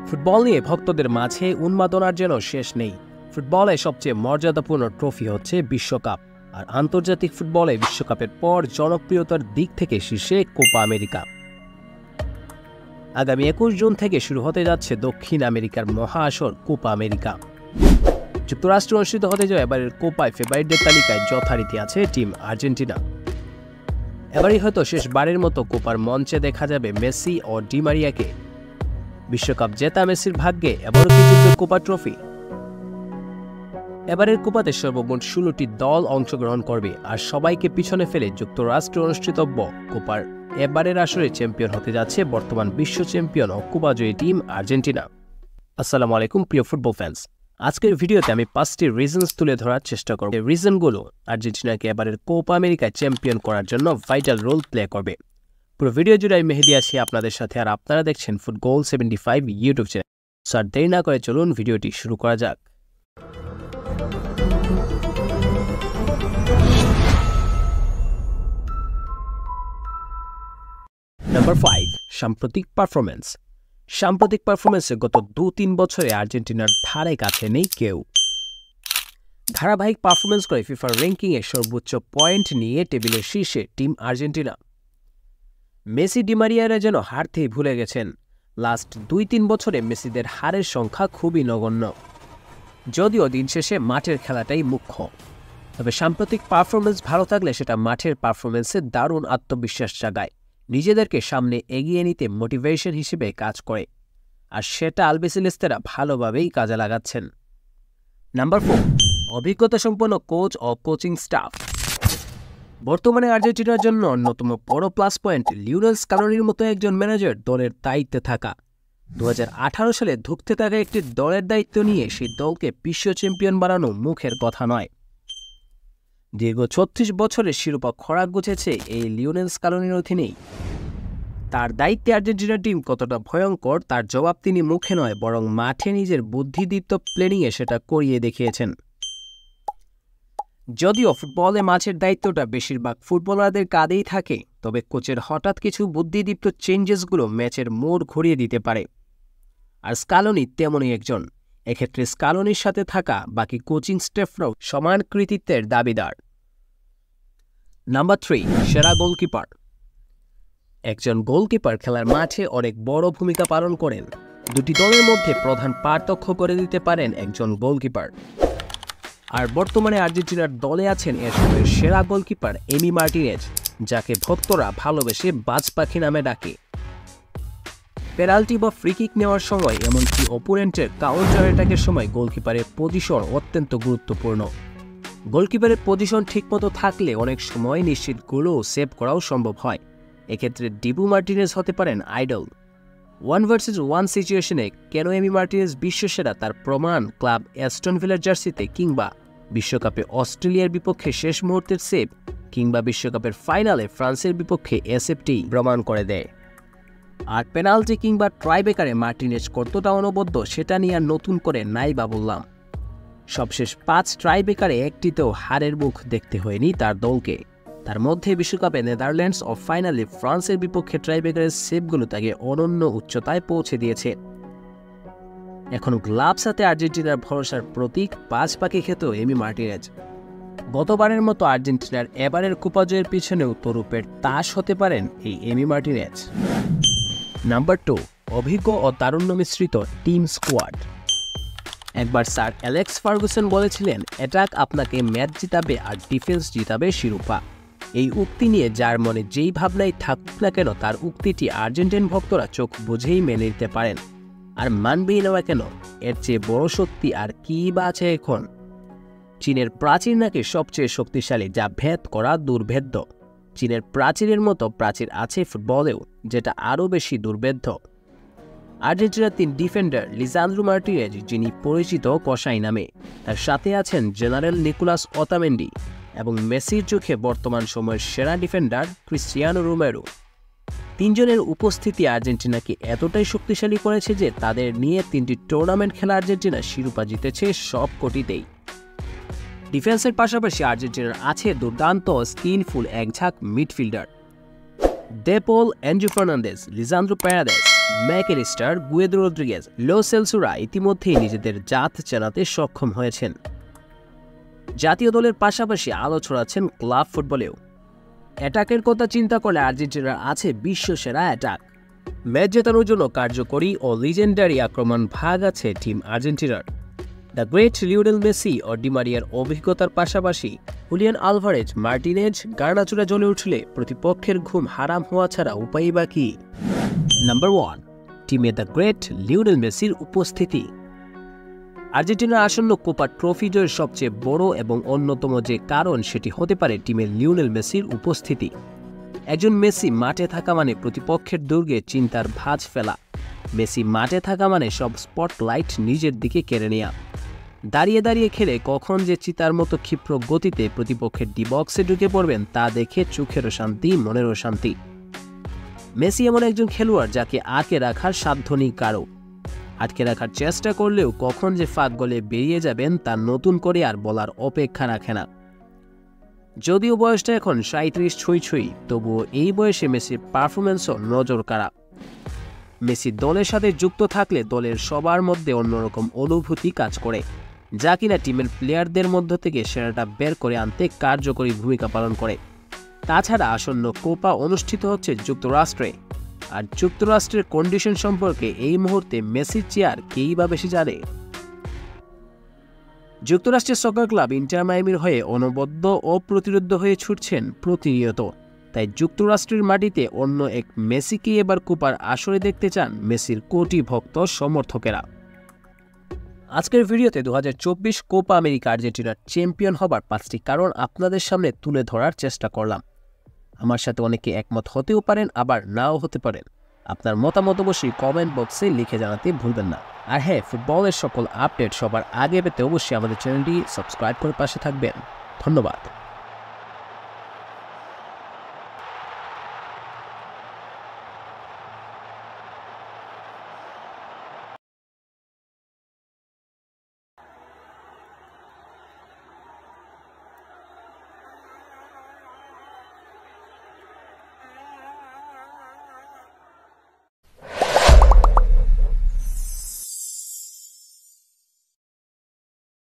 Football নিয়ে ভক্তদের মাঝে উন্মাদনার যেন শেষ নেই। ফুটবলে সবচেয়ে মর্যাদাপূর্ণ ট্রফি হচ্ছে বিশ্বকাপ, আর আন্তর্জাতিক ফুটবলে বিশ্বকাপের পর জনপ্রিয়তার দিক থেকে শীর্ষে কোপা আমেরিকা। আগামী 21 জুন থেকে শুরু হতে যাচ্ছে দক্ষিণ আমেরিকার মহা আসর কোপা আমেরিকা। যুক্তরাষ্ট্রে অনুষ্ঠিত হতে যাওয়া এবারের কোপায় ফেভারিটদের তালিকায় যথারীতি আছে টিম আর্জেন্টিনা। এবারই হয়তো শেষবারের মতো কোপার মঞ্চে দেখা যাবে মেসি ও ডি মারিয়াকে। বিশ্বকাপ জেতা মেসির ভাগ্যে এবারও কি জিতবে কোপা ট্রফি? এবারের কোপাতে সর্বমোট 16টি দল অংশগ্রহণ করবে, আর সবাইকে পিছনে ফেলে যুক্তরাষ্ট্রে অনুষ্ঠিতব্য কোপার এবারের আসরে চ্যাম্পিয়ন হতে যাচ্ছে বর্তমান বিশ্ব চ্যাম্পিয়ন ও কোপাজয়ী টিম আর্জেন্টিনা। আসসালামু আলাইকুম প্রিয় ফুটবল ফ্যান্স। আজকের ভিডিওতে আমি 5টি রিজনস তুলে ধরার চেষ্টা করব। এই রিজনগুলো আর্জেন্টিনাকে এবারের কোপা আমেরিকায় চ্যাম্পিয়ন করার জন্য ভাইটাল রোল প্লে করবে। পুরো ভিডিও জুড়ে আমি মেহেদি আছি আপনাদের সাথে, আর আপনারা দেখছেন ফুটগোল 75 ইউটিউব চ্যানেল। স্যার দেরি না করে চলুন ভিডিওটি শুরু করা যাক। নাম্বার 5, সাম্প্রতিক পারফরমেন্স। সাম্প্রতিক পারফরমেন্সে গত 2-3 বছরে আর্জেন্টিনার ধারে কাছে নেই কেউ। ধারাবাহিক পারফরমেন্স করে ফিফার র্যাঙ্কিংয়ে সর্বোচ্চ পয়েন্ট নিয়ে টেবিলের শীর্ষে টিম আর্জেন্টিনা। মেসি ডি মারিয়ারা যেন হারতেই ভুলে গেছেন। লাস্ট 2-3 বছরে মেসিদের হারের সংখ্যা খুবই নগণ্য, যদিও দিন শেষে মাঠের খেলাটাই মুখ্য। তবে সাম্প্রতিক পারফরমেন্স ভালো থাকলে সেটা মাঠের পারফরমেন্সে দারুণ আত্মবিশ্বাস জাগায়, নিজেদেরকে সামনে এগিয়ে নিতে মোটিভেশন হিসেবে কাজ করে, আর সেটা আলবিসেলেস্তেরা ভালোভাবেই কাজে লাগাচ্ছেন। নাম্বার 4, অভিজ্ঞতা সম্পন্ন কোচ ও কোচিং স্টাফ। বর্তমানে আর্জেন্টিনার জন্য অন্যতম বড় প্লাস পয়েন্ট লিওনেল স্কালোনির মতো একজন ম্যানেজার দলের দায়িত্বে থাকা। 2018 সালে ধুঁকতে থাকা একটি দলের দায়িত্ব নিয়ে সেই দলকে বিশ্ব চ্যাম্পিয়ন বানানো মুখের কথা নয়। দীর্ঘ 36 বছরের শিরোপা খরাক গুছেছে এই লিওনেল স্কালোনির অধীনেই। তার দায়িত্বে আর্জেন্টিনার টিম কতটা ভয়ঙ্কর তার জবাব তিনি মুখে নয় বরং মাঠে নিজের বুদ্ধিদীপ্ত প্ল্যানিংয়ে সেটা করিয়ে দেখিয়েছেন। যদিও ফুটবলে মাঠের দায়িত্বটা বেশিরভাগ ফুটবলারদের কাঁধেই থাকে, তবে কোচের হঠাৎ কিছু বুদ্ধিদীপ্ত চেঞ্জেসগুলো ম্যাচের মোড় ঘুরিয়ে দিতে পারে, আর স্কালোনি তেমনই একজন। এক্ষেত্রে স্কালোনির সাথে থাকা বাকি কোচিং স্টাফরাও সমান কৃতিত্বের দাবিদার। নাম্বার 3, সেরা গোলকিপার। একজন গোলকিপার খেলার মাঠে অনেক বড় ভূমিকা পালন করেন। দুটি দলের মধ্যে প্রধান পার্থক্য করে দিতে পারেন একজন গোলকিপার। আর বর্তমানে আর্জেন্টিনার দলে আছেন এর সময়ের সেরা গোলকিপার এমি মার্টিনেজ, যাকে ভক্তরা ভালোবেসে বাজ পাখি নামে ডাকে। পেনাল্টি বা ফ্রিকিক নেওয়ার সময় এমনকি অপোনেন্টের কাউন্টার অ্যাটাকের সময় গোলকিপারের পজিশন অত্যন্ত গুরুত্বপূর্ণ। গোলকিপারের পজিশন ঠিকমতো থাকলে অনেক সময় নিশ্চিত গোলও সেভ করাও সম্ভব হয়। এক্ষেত্রে ডিবু মার্টিনেজ হতে পারেন আইডল। 1 ভার্সেস 1 সিচুয়েশনে কেন এমি মার্টিনেজ বিশ্বসেরা তার প্রমাণ ক্লাব অ্যাস্টন ভিলার জার্সিতে, কিংবা বিশ্বকাপে অস্ট্রেলিয়ার বিপক্ষে শেষ মুহূর্তের সেভ, কিংবা বিশ্বকাপের ফাইনালে ফ্রান্সের বিপক্ষে এসএফটি প্রমাণ করে দেয়। আর পেনাল্টি কিংবা ট্রাইবেকারে মার্টিনেজ কতটা অনবদ্য সেটা নিয়ে আর নতুন করে নাই বা বললাম। সবশেষ 5 ট্রাইবেকারে একটিতেও হারের মুখ দেখতে হয়নি তার দলকে। তার মধ্যে বিশ্বকাপে নেদারল্যান্ডস ও ফাইনালে ফ্রান্সের বিপক্ষে ট্রাইবেকারের সেভগুলো তাকে অনন্য উচ্চতায় পৌঁছে দিয়েছে। এখন গ্লাভস হাতে আর্জেন্টিনার ভরসার প্রতীক পাঁচ পাখি খেত এমি মার্টিনেজ। গতবারের মতো আর্জেন্টিনার এবারের কোপা জয়ের পিছনেও তরুপের তাস হতে পারেন এই এমি মার্টিনেজ। নাম্বার 2, অভিজ্ঞ ও তারুণ্য মিশ্রিত টিম স্কোয়াড। একবার স্যার অ্যালেক্স ফার্গুসন বলেছিলেন, অ্যাটাক আপনাকে ম্যাচ জিতাবে আর ডিফেন্স জিতাবে শিরোপা। এই উক্তি নিয়ে যার মনে যেই ভাবনাই থাকুক না কেন, তার উক্তিটি আর্জেন্টিন ভক্তরা চোখ বুঝেই মেনে নিতে পারেন। আর মানবেই নেওয়া কেন, এর চেয়ে বড় শক্তি আর কি বা আছে এখন? চীনের প্রাচীর নাকি সবচেয়ে শক্তিশালী, যা ভেদ করা দুর্ভেদ্য। চীনের প্রাচীরের মতো প্রাচীর আছে ফুটবলেও, যেটা আরও বেশি দুর্ভেদ্য। আর্জেন্টিনার 3 ডিফেন্ডার লিসান্দ্রো মার্টিনেজ, যিনি পরিচিত কসাই নামে, তার সাথে আছেন জেনারেল নিকোলাস ওতামেন্ডি এবং মেসির চোখে বর্তমান সময়ের সেরা ডিফেন্ডার ক্রিস্টিয়ানো রোমেরো। 3 জনের উপস্থিতি আর্জেন্টিনাকে এতটাই শক্তিশালী করেছে যে তাদের নিয়ে 3টি টুর্নামেন্ট খেলা আর্জেন্টিনা শিরোপা জিতেছে সব কোটিতেই। ডিফেন্সের পাশাপাশি আর্জেন্টিনার আছে দুর্দান্ত স্কিলফুল একঝাঁক midfielder. De Paul, Enzo Fernandez, Leandro Paredes, MacAllister, Guido Rodriguez, Lo সেলসোরা ইতিমধ্যেই নিজেদের জাত চেনাতে সক্ষম হয়েছেন। জাতীয় দলের পাশাপাশি আলো ছড়াচ্ছেন ক্লাব ফুটবলেও। অ্যাটাকের কথা চিন্তা করলে আর্জেন্টিনার আছে বিশ্বসেরা অ্যাটাক। ম্যাচ জেতানোর জন্য কার্যকরী ও লিজেন্ডারি আক্রমণ ভাগ আছে টিম আর্জেন্টিনার। দ্য গ্রেট লিওনেল মেসি ও ডি মারিয়ার অভিজ্ঞতার পাশাপাশি হুলিয়ান আলভারেজ, মার্টিনেজ, গার্নাচোরা জ্বলে উঠলে প্রতিপক্ষের ঘুম হারাম হওয়া ছাড়া উপায় বা কি? নাম্বার 1, টিমে দ্য গ্রেট লিওনেল মেসির উপস্থিতি। আর্জেন্টিনার আসন্ন কোপা ট্রফি জয়ের সবচেয়ে বড় এবং অন্যতম যে কারণ সেটি হতে পারে টিমের লিওনেল মেসির উপস্থিতি। একজন মেসি মাঠে থাকা মানে প্রতিপক্ষের দুর্গে চিন্তার ভাঁজ ফেলা। মেসি মাঠে থাকা মানে সব স্পটলাইট নিজের দিকে কেড়ে নেওয়া। দাঁড়িয়ে দাঁড়িয়ে খেলে কখন যে চিতার মতো ক্ষিপ্র গতিতে প্রতিপক্ষের ডি বক্সে ঢুকে পড়বেন তা দেখে চোখেরও শান্তি, মনেরও শান্তি। মেসি এমন একজন খেলোয়াড় যাকে আটকে রাখার সাধ্য নেই কারো। আটকে রাখার চেষ্টা করলেও কখন যে ফাঁক গলে বেরিয়ে যাবেন তা নতুন করে আর বলার অপেক্ষা রাখে না। যদিও বয়সটা এখন 37 ছুঁই, তবুও এই বয়সে মেসির পারফরমেন্সও নজর কাড়া। মেসি দলের সাথে যুক্ত থাকলে দলের সবার মধ্যে অন্যরকম অনুভূতি কাজ করে, যা কিনা টিমের প্লেয়ারদের মধ্য থেকে সেরাটা বের করে আনতে কার্যকরী ভূমিকা পালন করে। তাছাড়া আসন্ন কোপা অনুষ্ঠিত হচ্ছে যুক্তরাষ্ট্রে, আর যুক্তরাষ্ট্রের কন্ডিশন সম্পর্কে এই মুহূর্তে মেসির চেয়ার কেই বা বেশি জানে। যুক্তরাষ্ট্রের সকার ক্লাব ইন্টার মায়ামির হয়ে অনবদ্য ও প্রতিরোধ হয়ে ছুটছেন প্রতিনিয়ত। তাই যুক্তরাষ্ট্রের মাটিতে অন্য এক মেসিকে এবার কোপার আসরে দেখতে চান মেসির কোটি ভক্ত সমর্থকেরা। আজকের ভিডিওতে 2024 কোপা আমেরিকা আর্জেন্টিনার চ্যাম্পিয়ন হবার 5টি কারণ আপনাদের সামনে তুলে ধরার চেষ্টা করলাম। আমার সাথে অনেকে একমত হতেও পারেন, আবার নাও হতে পারেন। আপনার মতামত অবশ্যই কমেন্ট বক্সে লিখে জানাতে ভুলবেন না। আর হ্যাঁ, ফুটবলের সকল আপডেট সবার আগে পেতে অবশ্যই আমাদের চ্যানেলটি সাবস্ক্রাইব করে পাশে থাকবেন। ধন্যবাদ।